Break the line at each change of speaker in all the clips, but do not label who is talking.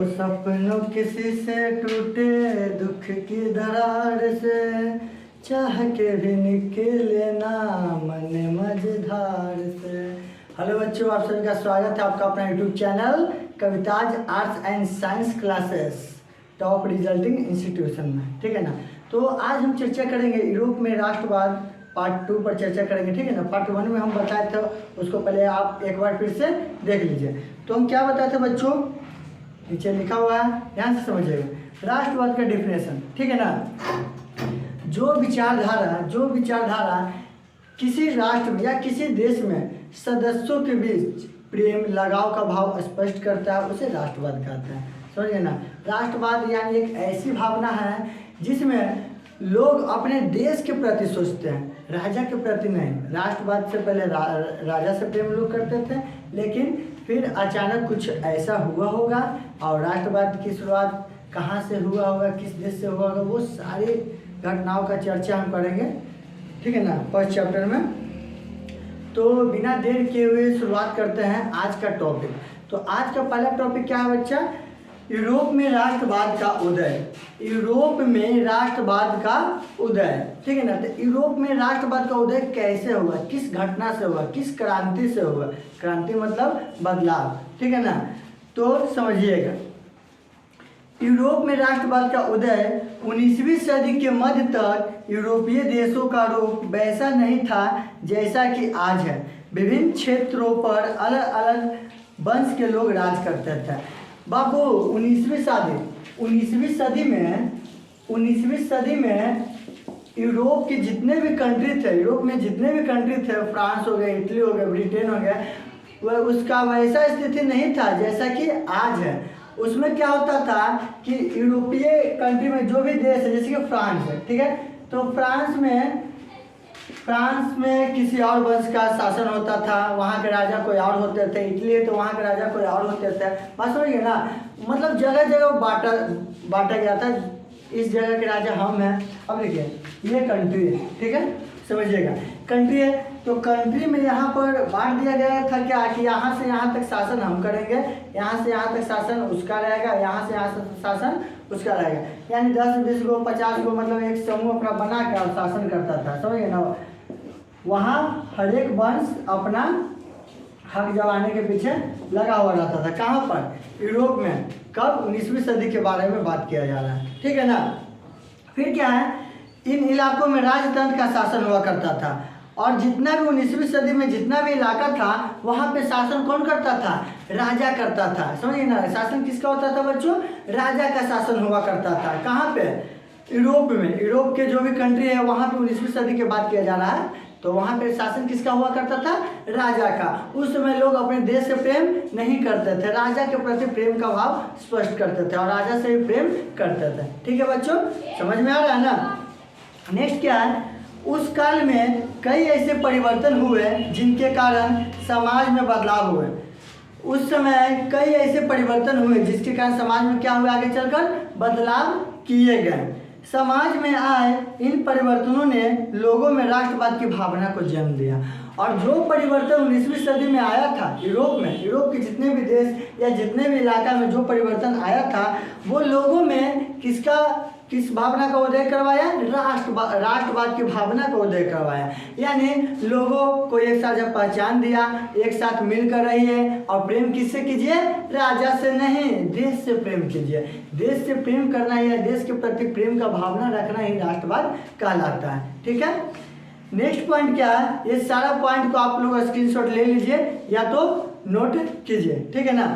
सपनों किसी से टूटे दुख की दरार से चाह के भी निकले ना मन मझधार से। हेलो बच्चों, आप सभी का स्वागत है आपका अपना YouTube channel Kavita's arts and science classes top resulting institution में। ठीक है ना। तो आज हम चर्चा करेंगे यूरोप में राष्ट्रवाद पार्ट 2 पर चर्चा करेंगे। ठीक है ना। पार्ट 1 में हम बताए थे, उसको पहले आप एक बार फिर से देख लीजिए। तो हम क्या बताए थे बच्चों, नीचे लिखा हुआ है, ध्यान से समझिएगा। राष्ट्रवाद का डिफिनेशन, ठीक है ना। जो विचारधारा किसी राष्ट्र में या किसी देश में सदस्यों के बीच प्रेम लगाव का भाव स्पष्ट करता है, उसे राष्ट्रवाद कहते हैं। समझिए ना। राष्ट्रवाद यानी एक ऐसी भावना है जिसमें लोग अपने देश के प्रति सोचते हैं, राजा के प्रति नहीं। राष्ट्रवाद से पहले राजा से प्रेम लोग करते थे, लेकिन फिर अचानक कुछ ऐसा हुआ होगा और राष्ट्रवाद की शुरुआत कहाँ से हुआ होगा, किस देश से हुआ होगा, वो सारी घटनाओं का चर्चा हम करेंगे। ठीक है ना, फर्स्ट चैप्टर में। तो बिना देर किए हुए शुरुआत करते हैं आज का टॉपिक। तो आज का पहला टॉपिक क्या है बच्चा, यूरोप में राष्ट्रवाद का उदय। यूरोप में राष्ट्रवाद का उदय, ठीक है ना। तो यूरोप में राष्ट्रवाद का उदय कैसे हुआ, किस घटना से हुआ, किस क्रांति से हुआ। क्रांति मतलब बदलाव, ठीक है ना। तो समझिएगा, यूरोप में राष्ट्रवाद का उदय 19वीं सदी के मध्य तक यूरोपीय देशों का रूप वैसा नहीं था जैसा कि आज है। विभिन्न क्षेत्रों पर अलग अलग वंश के लोग राज करते थे। बाबू 19वीं सदी में यूरोप के जितने भी कंट्री थे, यूरोप में जितने भी कंट्री थे, फ्रांस हो गए, इटली हो गया, ब्रिटेन हो गया, वह उसका वैसा स्थिति नहीं था जैसा कि आज है। उसमें क्या होता था कि यूरोपीय कंट्री में जो भी देश है, जैसे कि फ्रांस है, ठीक है, तो फ्रांस में किसी और वंश का शासन होता था, वहाँ के राजा कोई और होते थे। इटली है तो वहाँ के राजा कोई और होते थे। बात समझिए ना, मतलब जगह जगह बांटा गया था, इस जगह के राजा हम हैं। अब देखिए, ये कंट्री है, ठीक है, समझिएगा, कंट्री है। तो कंट्री में यहाँ पर बांट दिया गया था क्या कि यहाँ से यहाँ तक शासन हम करेंगे, यहाँ से यहाँ तक शासन उसका रहेगा, यहाँ से यहाँ तक शासन उसका रहेगा। यानी 10, 20 गो, 50 गो, मतलब एक समूह अपना बना के और शासन करता था। समझिए ना। वहाँ हर एक वंश अपना हक जमाने के पीछे लगा हुआ रहता था। कहाँ पर, यूरोप में। कब, 19वीं सदी के बारे में बात किया जा रहा है, ठीक है ना। फिर क्या है, इन इलाकों में राजतंत्र का शासन हुआ करता था, और जितना भी 19वीं सदी में जितना भी इलाका था वहाँ पे शासन कौन करता था, राजा करता था। समझिए ना। शासन किसका होता था बच्चों, राजा का शासन हुआ करता था। कहाँ पे, यूरोप में। यूरोप के जो भी कंट्री है वहाँ पे 19वीं सदी की बात किया जा रहा है, तो वहाँ पे शासन किसका हुआ करता था, राजा का। उस समय लोग अपने देश से प्रेम नहीं करते थे, राजा के प्रति प्रेम का भाव स्पष्ट करते थे और राजा से भी प्रेम करते थे। ठीक है बच्चों, समझ में आ रहा है ना। नेक्स्ट क्या है, उस काल में कई ऐसे परिवर्तन हुए जिनके कारण समाज में बदलाव हुए। उस समय कई ऐसे परिवर्तन हुए जिसके कारण समाज में क्या हुआ, आगे चलकर बदलाव किए गए। समाज में आए इन परिवर्तनों ने लोगों में राष्ट्रवाद की भावना को जन्म दिया। और जो परिवर्तन 19वीं सदी में आया था यूरोप में, यूरोप के जितने भी देश या जितने भी इलाका में जो परिवर्तन आया था, वो लोगों में किस भावना का उदय करवाया, राष्ट्रवाद की भावना का उदय करवाया। यानी लोगों को एक साथ जब पहचान दिया, एक साथ मिलकर रहिए और प्रेम किससे कीजिए, राजा से नहीं, देश से प्रेम कीजिए। देश से प्रेम करना या देश के प्रति प्रेम का भावना रखना ही राष्ट्रवाद कहलाता है। ठीक है। नेक्स्ट पॉइंट क्या है, ये सारा पॉइंट को आप लोग स्क्रीनशॉट ले लीजिए या तो नोट कीजिए, ठीक है ना।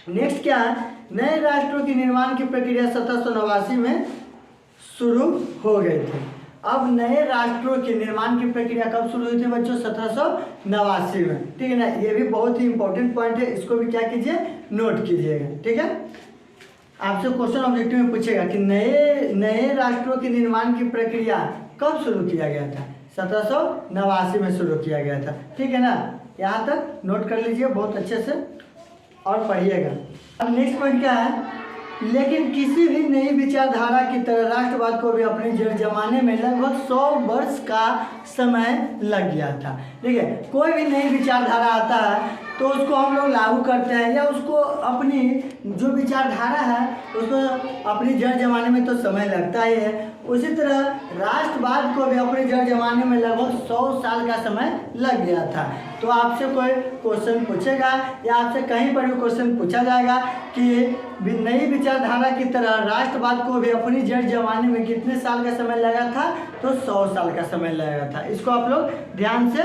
नेक्स्ट क्या है, नए राष्ट्रों की निर्माण की प्रक्रिया 1789 में शुरू हो गई थी। अब नए राष्ट्रों के निर्माण की प्रक्रिया कब शुरू हुई थी बच्चों, 1789 में, ठीक है ना। ये भी बहुत ही इंपॉर्टेंट पॉइंट है, इसको भी क्या कीजिए, नोट कीजिएगा, ठीक है। आपसे क्वेश्चन ऑब्जेक्टिव में पूछेगा कि नए राष्ट्रों के निर्माण की प्रक्रिया कब शुरू किया गया था, 1789 में शुरू किया गया था, ठीक है ना। यहाँ तक नोट कर लीजिए बहुत अच्छे से और पढ़िएगा। अब नेक्स्ट पॉइंट क्या है, लेकिन किसी भी नई विचारधारा की तरह राष्ट्रवाद को भी अपनी जड़ जमाने में लगभग 100 वर्ष का समय लग गया था। ठीक है, कोई भी नई विचारधारा आता है तो उसको हम लोग लागू करते हैं या उसको अपनी जो विचारधारा है उसको अपनी जड़ जमाने में तो समय लगता ही है। उसी तरह राष्ट्रवाद को भी अपनी जड़ जमाने में लगभग 100 साल का समय लग गया था। तो आपसे कोई क्वेश्चन पूछेगा या आपसे कहीं पर भी क्वेश्चन पूछा जाएगा कि नई विचारधारा की तरह राष्ट्रवाद को भी अपनी जड़ जमाने में कितने साल का समय लगा था, तो 100 साल का समय लगा था। इसको आप लोग ध्यान से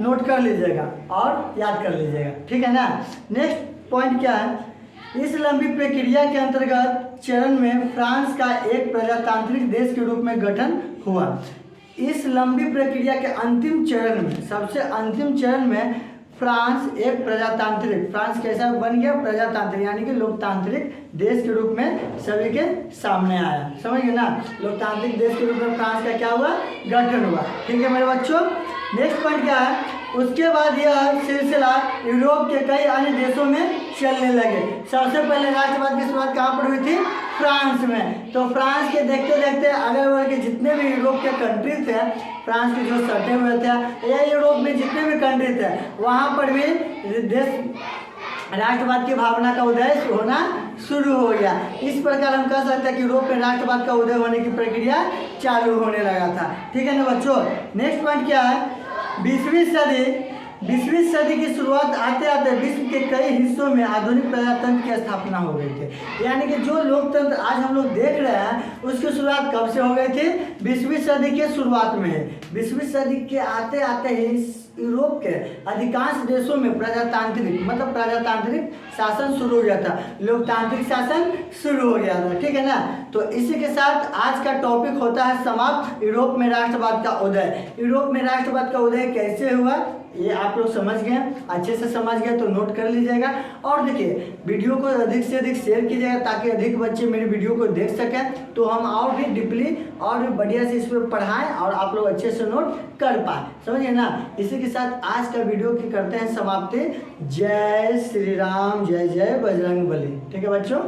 नोट कर लीजिएगा और याद कर लीजिएगा, ठीक है ना। नेक्स्ट पॉइंट क्या है, इस लंबी प्रक्रिया के अंतर्गत चरण में फ्रांस का एक प्रजातांत्रिक देश के रूप में गठन हुआ। इस लंबी प्रक्रिया के अंतिम चरण में, सबसे अंतिम चरण में फ्रांस एक प्रजातांत्रिक, फ्रांस कैसा बन गया, प्रजातांत्रिक यानी कि लोकतांत्रिक देश के रूप में सभी के सामने आया। समझ गए ना, लोकतांत्रिक देश के रूप में फ्रांस का क्या हुआ, गठन हुआ। ठीक है मेरे बच्चों। नेक्स्ट पॉइंट क्या है, उसके बाद यह सिलसिला यूरोप के कई अन्य देशों में चलने लगे। सबसे पहले राष्ट्रवाद की शुरुआत कहाँ पर हुई थी, फ्रांस में। तो फ्रांस के देखते देखते अगल बगल के जितने भी यूरोप के कंट्री थे, फ्रांस के जो सटे हुए थे या यूरोप में जितने भी कंट्री थे, वहाँ पर भी देश राष्ट्रवाद की भावना का उदय होना शुरू हो गया। इस प्रकार हम कह सकते हैं कि यूरोप में राष्ट्रवाद का उदय होने की प्रक्रिया चालू होने लगा था। ठीक है ना बच्चों। नेक्स्ट पॉइंट क्या है, 20वीं सदी की शुरुआत आते आते विश्व के कई हिस्सों में आधुनिक प्रजातंत्र की स्थापना हो गई थी। यानी कि जो लोकतंत्र आज हम लोग देख रहे हैं उसकी शुरुआत कब से हो गई थी, 20वीं सदी के शुरुआत में। 20वीं सदी के आते आते ही यूरोप के अधिकांश देशों में प्रजातांत्रिक शासन शुरू हो गया था, लोकतांत्रिक शासन शुरू हो गया था। ठीक है ना। तो इसी के साथ आज का टॉपिक होता है समाप्त, यूरोप में राष्ट्रवाद का उदय। यूरोप में राष्ट्रवाद का उदय कैसे हुआ ये आप लोग समझ गए, अच्छे से समझ गए तो नोट कर लीजिएगा। और देखिए वीडियो को अधिक से अधिक शेयर कीजिएगा ताकि अधिक बच्चे मेरी वीडियो को देख सकें, तो हम और भी डीपली और भी बढ़िया से इस पर पढ़ाएं और आप लोग अच्छे से नोट कर पाए। समझिए ना। इसी के साथ आज का वीडियो की करते हैं समाप्ति। जय श्री राम, जय जय बजरंग बली। ठीक है बच्चों।